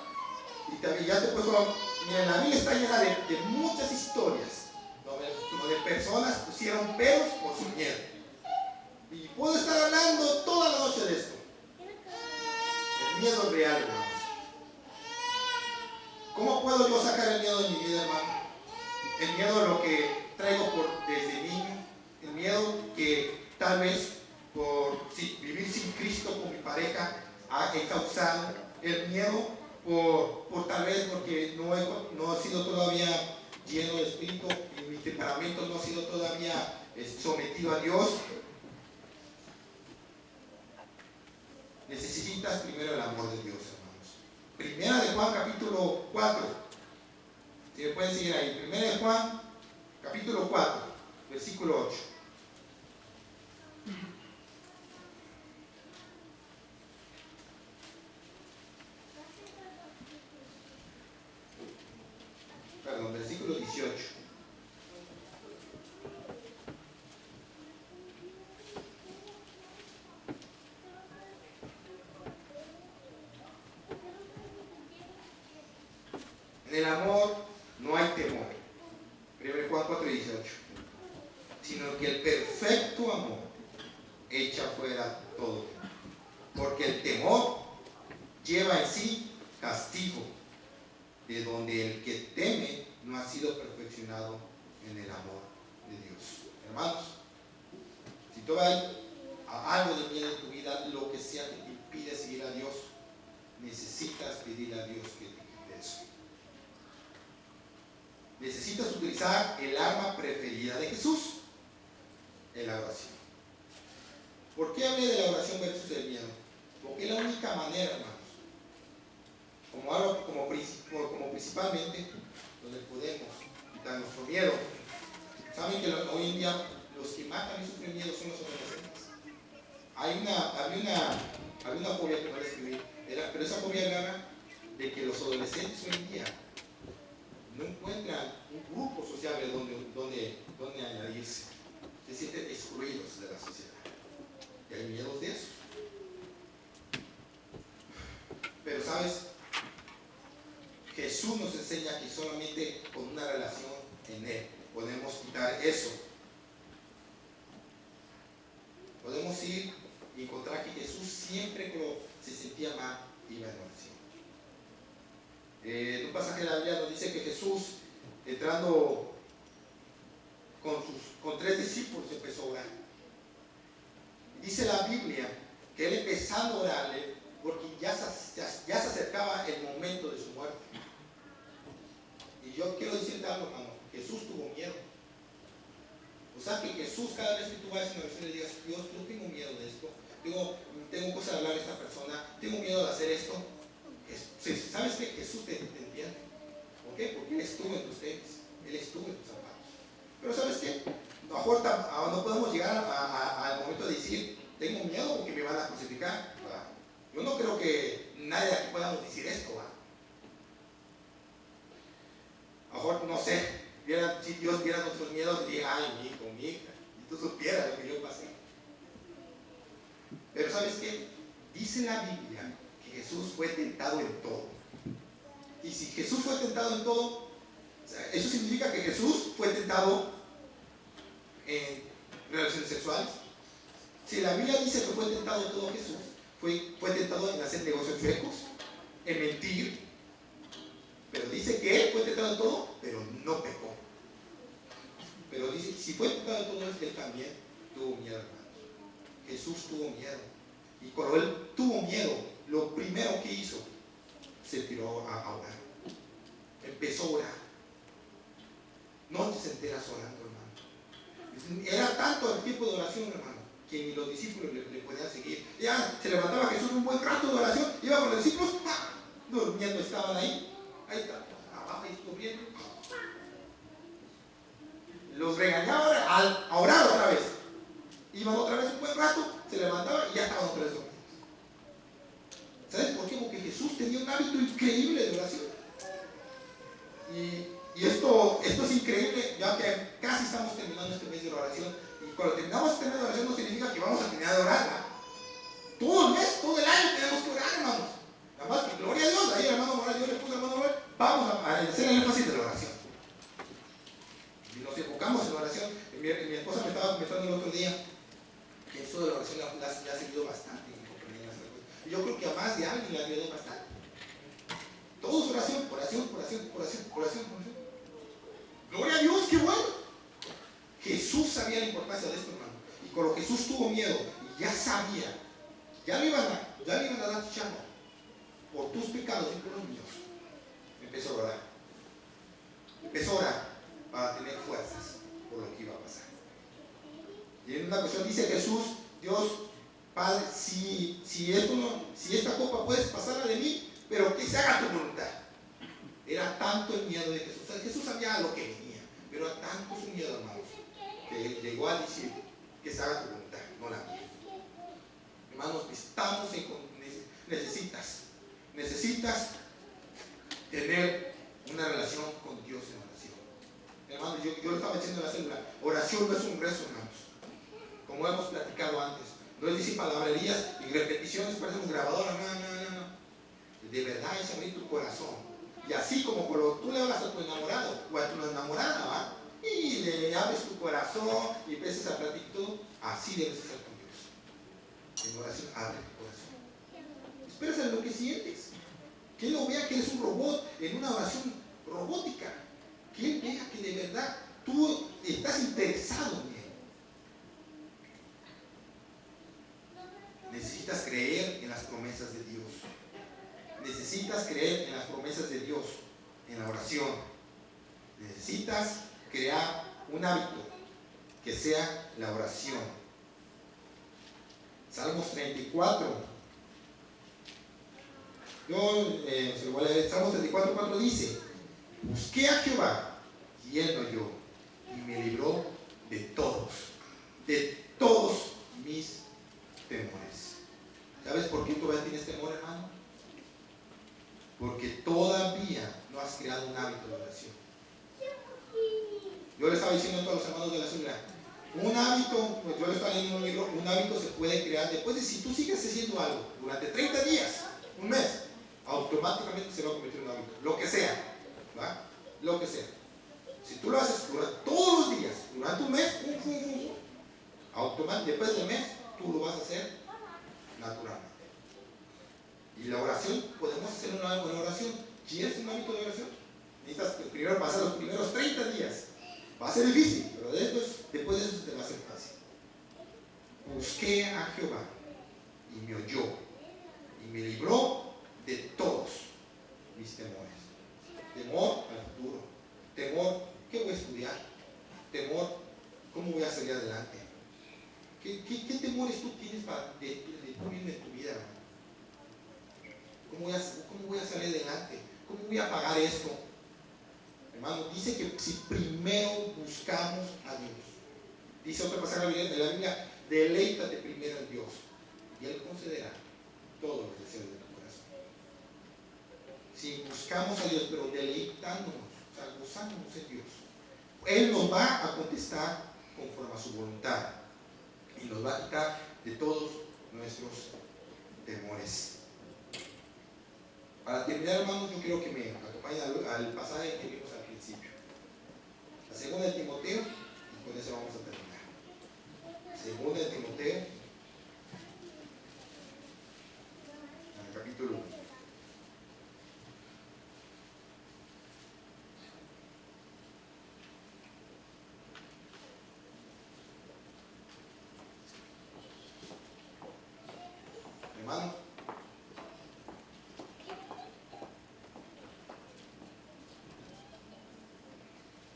Y ya te he puesto, mira, la Biblia está llena de muchas historias donde personas pusieron pelos por su miedo. Y puedo estar hablando toda la noche de esto. El miedo es real, hermanos. ¿Cómo puedo yo sacar el miedo de mi vida, hermano? El miedo es lo que traigo desde niño. El miedo que tal vez por vivir sin Cristo con mi pareja he causado. El miedo por tal vez porque no he sido todavía lleno de Espíritu y mi temperamento no ha sido todavía sometido a Dios. Necesitas primero el amor de Dios, hermanos. Primera de Juan, capítulo 4. Si me pueden seguir ahí. Primera de Juan, capítulo 4, versículo 8. Perdón, versículo 18. En el amor no hay temor. 1 Juan 4:18. Sino que el perfecto amor echa fuera todo temor. Porque el temor lleva en sí castigo, de donde el que teme no ha sido perfeccionado en el amor de Dios. Hermanos, si tú hay algo de miedo en tu vida, lo que sea que te impide seguir a Dios, necesitas pedirle a Dios que te quite eso. Necesitas utilizar el arma preferida de Jesús, en la oración. ¿Por qué hablé de la oración versus el miedo? Porque es la única manera, hermanos, como principalmente donde podemos quitar nuestro miedo. Saben que hoy en día los que más también sufren miedo son los adolescentes. Había una fobia que no les escribí, pero esa fobia hablaba de que los adolescentes hoy en día no encuentran un grupo social donde añadirse. Se sienten excluidos de la sociedad. Y hay miedos de eso. Pero sabes, Jesús nos enseña que solamente con una relación en Él podemos quitar eso. Podemos ir y encontrar que Jesús siempre se sentía mal iba en oración. Un pasaje de la Biblia nos dice que Jesús, entrando con 3 discípulos, empezó a orar. Dice la Biblia que él empezando a orarle porque ya se acercaba el momento de su muerte. Y yo quiero decirte algo, hermano, Jesús tuvo miedo. O sea que Jesús, cada vez que tú vayas a una oración y le digas, Dios, yo tengo miedo de esto, tengo cosas de hablar a esta persona, tengo miedo de hacer esto. ¿Sabes qué? Jesús te entiende. ¿Por qué? Porque Él estuvo en tus tenis, Él estuvo en tus zapatos. Pero ¿sabes qué? No podemos llegar al momento de decir, tengo miedo porque me van a crucificar. Yo no creo que nadie aquí podamos decir esto. A lo mejor, no sé, si Dios viera nuestros miedos, diría, ay, mi hijo, mi hija, y tú supieras lo que yo pasé. Pero ¿sabes qué? Dice la Biblia que Jesús fue tentado en todo. Y si Jesús fue tentado en todo, eso significa que Jesús fue tentado en relaciones sexuales. Si la Biblia dice que fue tentado en todo Jesús, fue tentado en hacer negocios chuecos, en mentir, pero dice que Él fue tentado en todo, pero no pecó. Pero dice, si fue tentado en todo, Él también tuvo miedo, hermanos. Jesús tuvo miedo. Y cuando Él tuvo miedo, lo primero que hizo, se tiró a orar. Empezó a orar. Noches enteras orando, hermano. Era tanto el tiempo de oración, hermano, que ni los discípulos le podían seguir. Ya se levantaba Jesús un buen rato de oración, iba con los discípulos, durmiendo estaban ahí. Ahí está, abajo y durmiendo. Los regañaba a orar otra vez. Iban otra vez un buen rato, se levantaban y ya estaban otra vez dormidos. ¿Sabes por qué? Porque Jesús tenía un hábito increíble de oración. Y esto es increíble, ya que casi estamos terminando este mes de oración. Y cuando terminamos este mes de oración no significa que vamos a terminar de orar, ¿no? Todo el mes, todo el año tenemos que orar, hermanos. Nada más que gloria a Dios, ahí hermano Morales, yo le puse hermano Morales, vamos a hacer el énfasis de la oración. Y nos enfocamos en la oración. Mi esposa me estaba comentando el otro día que eso de la oración la ha seguido bastante. Y yo creo que a más de alguien le ha ayudado bastante. Todos oración, oración, oración, oración, oración, oración. Gloria a Dios, qué bueno. Jesús sabía la importancia de esto, hermano. Y cuando Jesús tuvo miedo, y ya sabía, ya le iban a dar chamba por tus pecados y por los míos. Empezó a orar. Empezó a orar para tener fuerzas por lo que iba a pasar. Y en una ocasión dice Jesús, Dios, Padre, si esta copa puedes pasarla de mí, pero que se haga tu voluntad. Era tanto el miedo de Jesús. O sea, Jesús sabía lo que venía, pero era tanto su miedo, hermanos, que llegó a decir que se haga tu voluntad, no la mía. Hermanos, necesitas tener una relación con Dios en oración. Hermanos, yo lo estaba diciendo en la célula, oración no es un rezo, hermanos, como hemos platicado antes. No es decir palabrerías y repeticiones, parece un grabador, no. De verdad es abrir tu corazón. Y así como cuando tú le hablas a tu enamorado o a tu enamorada, ¿va? Y le abres tu corazón y empiezas a platicar todo, así debes hacer con Dios. En oración, abre tu corazón. Esperas en lo que sientes. Que Él no vea que eres un robot en una oración robótica. Que Él vea que de verdad tú estás interesado en Él. Necesitas creer en las promesas de Dios. Necesitas creer en las promesas de Dios en la oración. Necesitas crear un hábito que sea la oración. Salmos 34. Se lo voy a leer. Salmos 34:4 dice: busqué a Jehová y Él me oyó y me libró de todos mis temores. ¿Sabes por qué todavía tienes temor, hermano? Porque todavía no has creado un hábito de oración. Yo le estaba diciendo a todos los hermanos de la célula, un hábito, pues yo le estaba leyendo un libro, un hábito se puede crear después de si tú sigues haciendo algo durante 30 días, un mes, automáticamente se va a convertir en un hábito, lo que sea, ¿va? Lo que sea. Si tú lo haces todos los días, durante un mes, automáticamente, después del mes, tú lo vas a hacer naturalmente. Y la oración, podemos hacer una buena oración. ¿Quieres un hábito de oración? Necesitas primero pasar los primeros 30 días. Va a ser difícil, pero después de eso te va a ser fácil. Busqué a Jehová y me oyó y me libró de todos mis temores. Temor al futuro. Temor, ¿qué voy a estudiar? Temor, ¿cómo voy a salir adelante? ¿Qué temor temores tú tienes de tú mismo en tu vida, hermano? ¿Cómo voy a salir adelante? ¿Cómo voy a pagar esto? Hermano, dice que si primero buscamos a Dios, dice otro pasaje de la Biblia, deleítate primero en Dios y Él concederá todos los deseos de tu corazón. Si buscamos a Dios, pero deleitándonos, o sea, gozándonos en Dios, Él nos va a contestar conforme a su voluntad y nos va a quitar de todos nuestros temores. Para terminar, hermanos, yo quiero que me acompañen al pasaje que vimos al principio. La segunda de Timoteo, y con eso vamos a terminar. Segunda de Timoteo, en el capítulo 1. Hermano,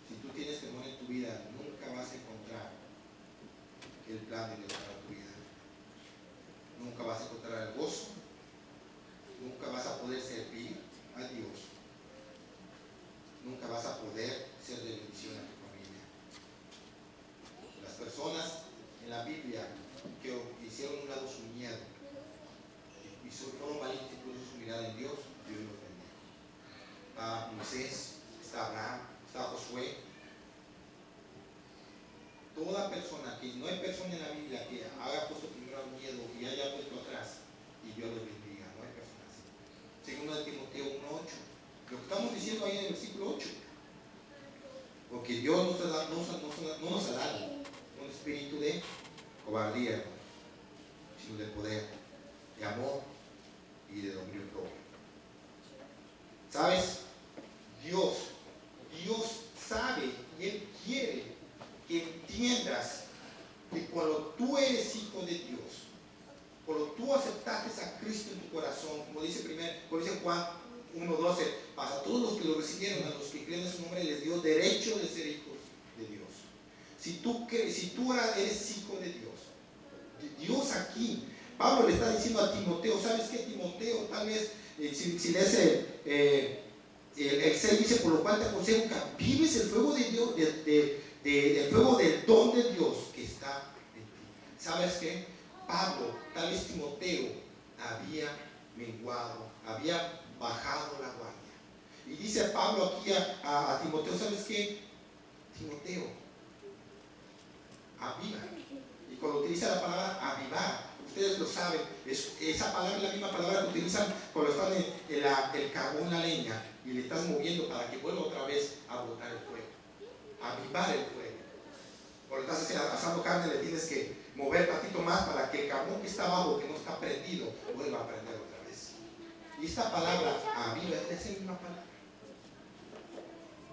si tú tienes temor en tu vida, nunca vas a encontrar el plan de Dios para tu vida. Nunca vas a encontrar el gozo, nunca vas a poder servir a Dios, nunca vas a poder ser de bendición a tu familia. Las personas en la Biblia que hicieron un lado su miedo y fueron valientes y puso su mirada en Dios, Dios los bendijo. Está Moisés, está Abraham, está Josué. Toda persona, que no hay persona en la Biblia que haya puesto primero al miedo y haya vuelto atrás y Dios los bendiga. No hay persona así. Segundo de Timoteo 1:8. Lo que estamos diciendo ahí en el versículo 8. Porque Dios no nos ha dado un espíritu de cobardía, sino de poder, de amor y de dominio propio. ¿Sabes? Dios sabe y Él quiere que entiendas que cuando tú eres hijo de Dios, cuando tú aceptaste a Cristo en tu corazón, como dice Juan 1:12, para todos los que lo recibieron, a los que creen en su nombre, les dio derecho de ser hijos de Dios. Si tú eres hijo de Dios aquí, Pablo le está diciendo a Timoteo, ¿sabes qué, Timoteo? Tal vez, si lees el 6 dice, por lo cual te aconsejo que vives el fuego de Dios, el fuego del don de Dios que está en ti. ¿Sabes qué? Pablo, tal vez Timoteo, había menguado, había bajado la guardia. Y dice Pablo aquí a Timoteo, ¿sabes qué? Timoteo, aviva. Y cuando utiliza la palabra avivar, ustedes lo saben, esa palabra es la misma palabra que utilizan cuando están en el carbón, la leña, y le estás moviendo para que vuelva otra vez a botar el fuego. Avivar el fuego. Cuando estás asando carne, le tienes que mover tantito más para que el carbón que está abajo, que no está prendido, vuelva a prender otra vez. Y esta palabra, aviva, es esa misma palabra.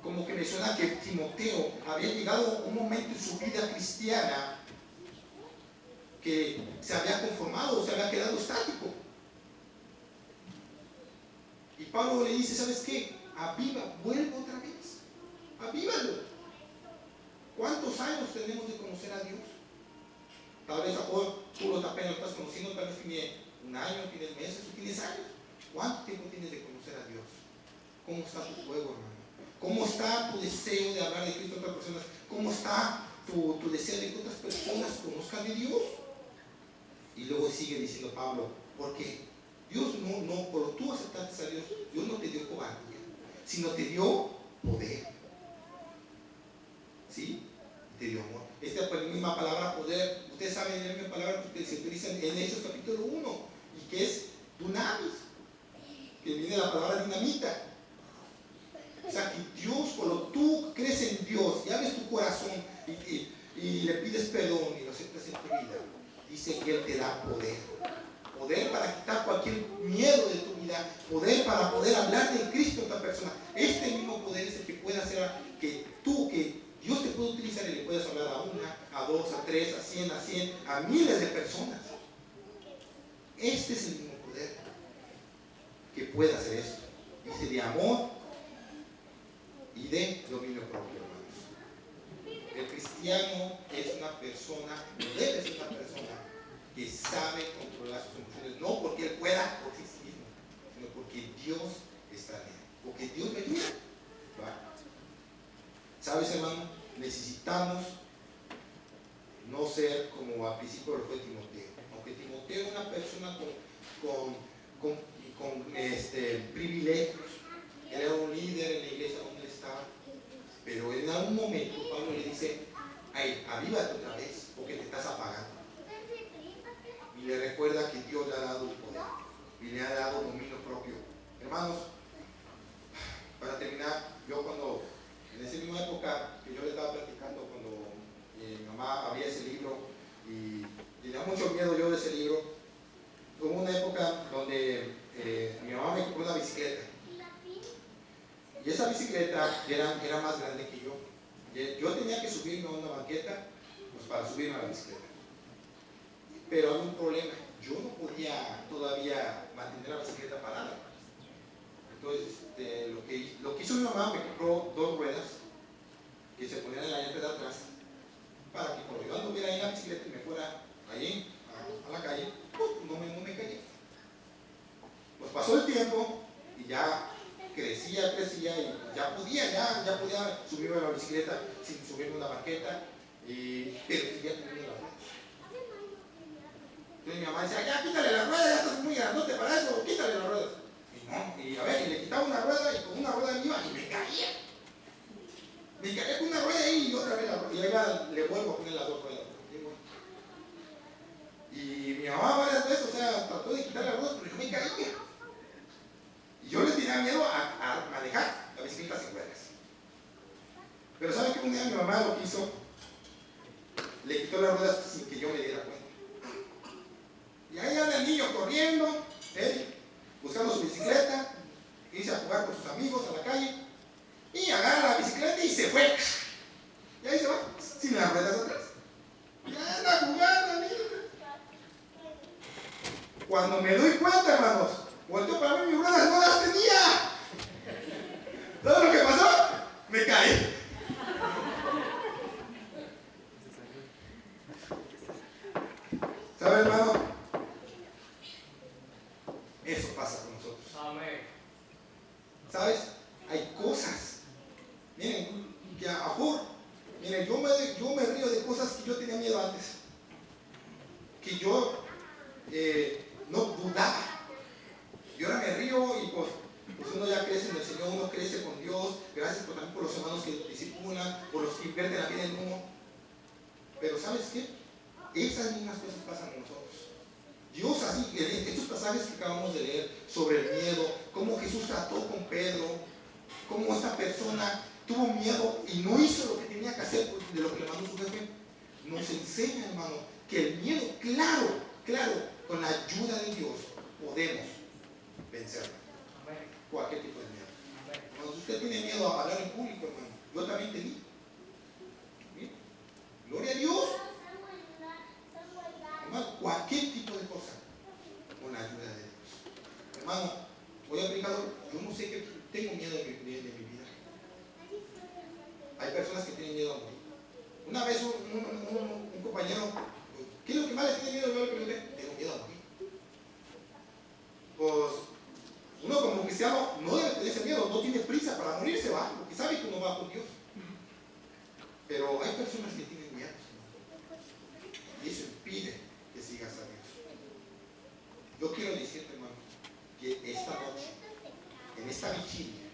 Como que me suena que Timoteo había llegado un momento en su vida cristiana que se había conformado, se había quedado estático. Y Pablo le dice, ¿sabes qué? Aviva, vuelve otra vez. Avívalo. ¿Cuántos años tenemos de conocer a Dios? Tal vez tú apenas lo estás conociendo, tal vez tienes un año, tienes meses, o tienes años. ¿Cuánto tiempo tienes de conocer a Dios? ¿Cómo está tu fuego, hermano? ¿Cómo está tu deseo de hablar de Cristo a otras personas? ¿Cómo está tu deseo de que otras personas conozcan de Dios? Y luego sigue diciendo Pablo, porque Dios cuando tú aceptaste a Dios, Dios no te dio cobardía, sino te dio poder. ¿Sí? Te dio amor. Esta misma palabra poder, ustedes saben la misma palabra que se utiliza en Hechos capítulo 1, y que es dunamis, que viene de la palabra dinamita. O sea, que Dios, cuando tú crees en Dios y abres tu corazón y le pides perdón y lo aceptas en tu vida, dice que Él te da poder. Poder para quitar cualquier miedo de tu vida, poder para poder hablar de Cristo a otra persona. Este mismo poder es el que puede hacer que Dios te puede utilizar y le puedes hablar a una, a dos, a tres, a 100, a miles de personas. Este es el mismo poder que puede hacer esto. Dice de amor y de dominio propio, hermanos. El cristiano es una persona, debe ser una persona que sabe controlar sus emociones, no porque él pueda por sí mismo, sino porque Dios está en él, porque Dios me ayuda. ¿Va? ¿Sabes, hermano? Necesitamos no ser como al principio lo fue Timoteo. Aunque Timoteo era una persona con privilegios, él era un líder en la iglesia donde él estaba, pero en algún momento Pablo le dice: ay, avívate otra vez, porque te estás apagando. Y le recuerda que Dios le ha dado poder y le ha dado dominio propio. Hermanos, para terminar, yo cuando, en esa misma época que yo le estaba platicando, cuando mi mamá abría ese libro y tenía mucho miedo yo de ese libro, hubo una época donde mi mamá me compró una bicicleta. Y esa bicicleta era más grande que yo. Yo tenía que subirme a una banqueta pues, para subirme a la bicicleta. Pero había un problema. Yo no podía todavía mantener la bicicleta parada. Entonces, lo que hizo mi mamá, me compró 2 ruedas que se ponían en la llanta de atrás para que cuando yo anduviera ahí en la bicicleta y me fuera ahí a la calle, pues no me caía. Pues pasó el tiempo y ya crecía y ya podía subirme a la bicicleta sin subirme a una banqueta, pero seguía teniendo las ruedas. Entonces mi mamá decía: ya quítale la rueda, ya estás muy grandote para eso, quítale las ruedas. Y a ver, y le quitaba una rueda y con una rueda me iba y me caía. Me caía con una rueda ahí y otra vez la rueda. Y ahí le vuelvo a poner las 2 ruedas. Y mi mamá varias veces, trató de quitar las ruedas, pero yo me caía. Y yo le tenía miedo a manejar la bicicleta sin ruedas. Pero ¿saben qué? Un día mi mamá lo quiso, le quitó las ruedas sin que yo me diera cuenta. Y ahí anda el niño corriendo, buscando su bicicleta, irse a jugar con sus amigos a la calle, y agarra la bicicleta y se fue. Y ahí se va, sin las ruedas atrás. Y anda jugando, mira. Cuando me doy cuenta, hermanos, volteo para ver mis ruedas, no las tenía. ¿Todo lo que pasó? Me caí. ¿Sabes, hermano? Eso pasa con nosotros. Amén. ¿Sabes? Hay cosas. Miren, que miren, yo me río de cosas que yo tenía miedo antes. Que yo no dudaba. Y ahora me río y pues uno ya crece en el Señor, uno crece con Dios. Gracias también por los hermanos que discipulan, por los que invierten la vida en uno. Pero ¿sabes qué? Esas mismas cosas pasan con nosotros. Dios así, estos pasajes que acabamos de leer sobre el miedo, cómo Jesús trató con Pedro, cómo esta persona tuvo miedo y no hizo lo que tenía que hacer de lo que le mandó su jefe, nos enseña, hermano, que el miedo, claro, con la ayuda de Dios podemos vencerlo. Cualquier tipo de miedo. Cuando usted tiene miedo a hablar en público, hermano, yo también tenía. ¿Sí? Gloria a Dios. Hermano, cualquier tipo de cosa con la ayuda de Dios. Hermano, voy a explicar, yo no sé qué tengo miedo de mi vida. Hay personas que tienen miedo a morir. Una vez un compañero, ¿qué es lo que más le tiene miedo? Yo le pregunté: tengo miedo a morir. Pues uno como cristiano no debe tener ese miedo, no tiene prisa para morirse, va, porque sabe que uno va con Dios. Pero hay personas que tienen miedo, y eso impide que sigas a Dios. Yo quiero decirte, hermano, que esta noche, en esta vigilia,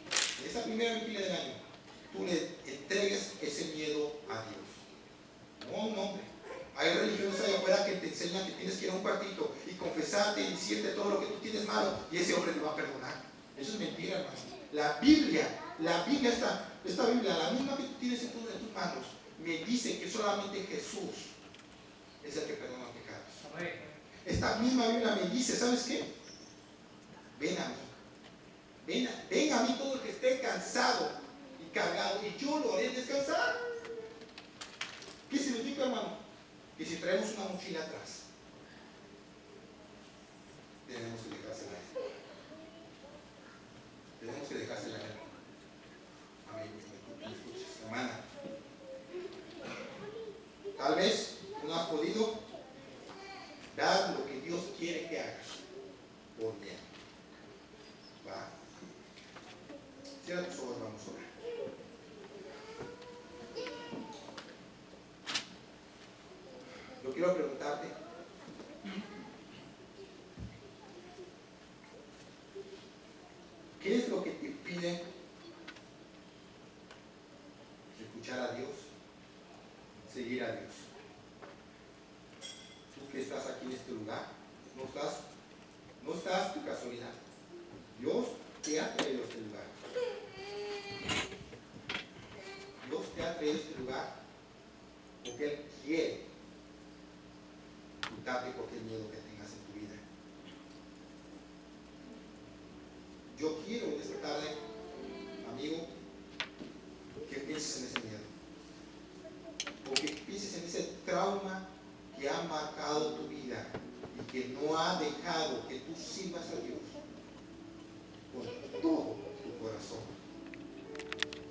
en esta primera vigilia del año, tú le entregues ese miedo a Dios. No a un hombre. Hay religiones allá afuera que te enseñan que tienes que ir a un cuartito y confesarte y decirte todo lo que tú tienes malo, y ese hombre te va a perdonar. Eso es mentira, hermano. La Biblia, esta Biblia, la misma que tú tienes en tus manos, me dice que solamente Jesús es el que perdona pecados. Esta misma Biblia me dice: ¿sabes qué? Ven a mí. Ven a mí todo el que esté cansado y cargado, y yo lo haré descansar. ¿Qué significa, hermano? Que si traemos una mochila atrás, tenemos que dejársela a él. Tenemos que dejársela a él. Amén. ¿Me escuchas, hermana? Tal vez no has podido dar quiero preguntarte, ¿qué es lo que te impide escuchar a Dios, seguir a Dios? Tú que estás aquí en este lugar, no estás tu casualidad. Dios te ha traído a este lugar. Dios te ha traído a este lugar porque Él quiere quitarte cualquier miedo que tengas en tu vida. Yo quiero en esta tarde, amigo, que pienses en ese miedo. O que pienses en ese trauma que ha marcado tu vida y que no ha dejado que tú sirvas a Dios con todo tu corazón.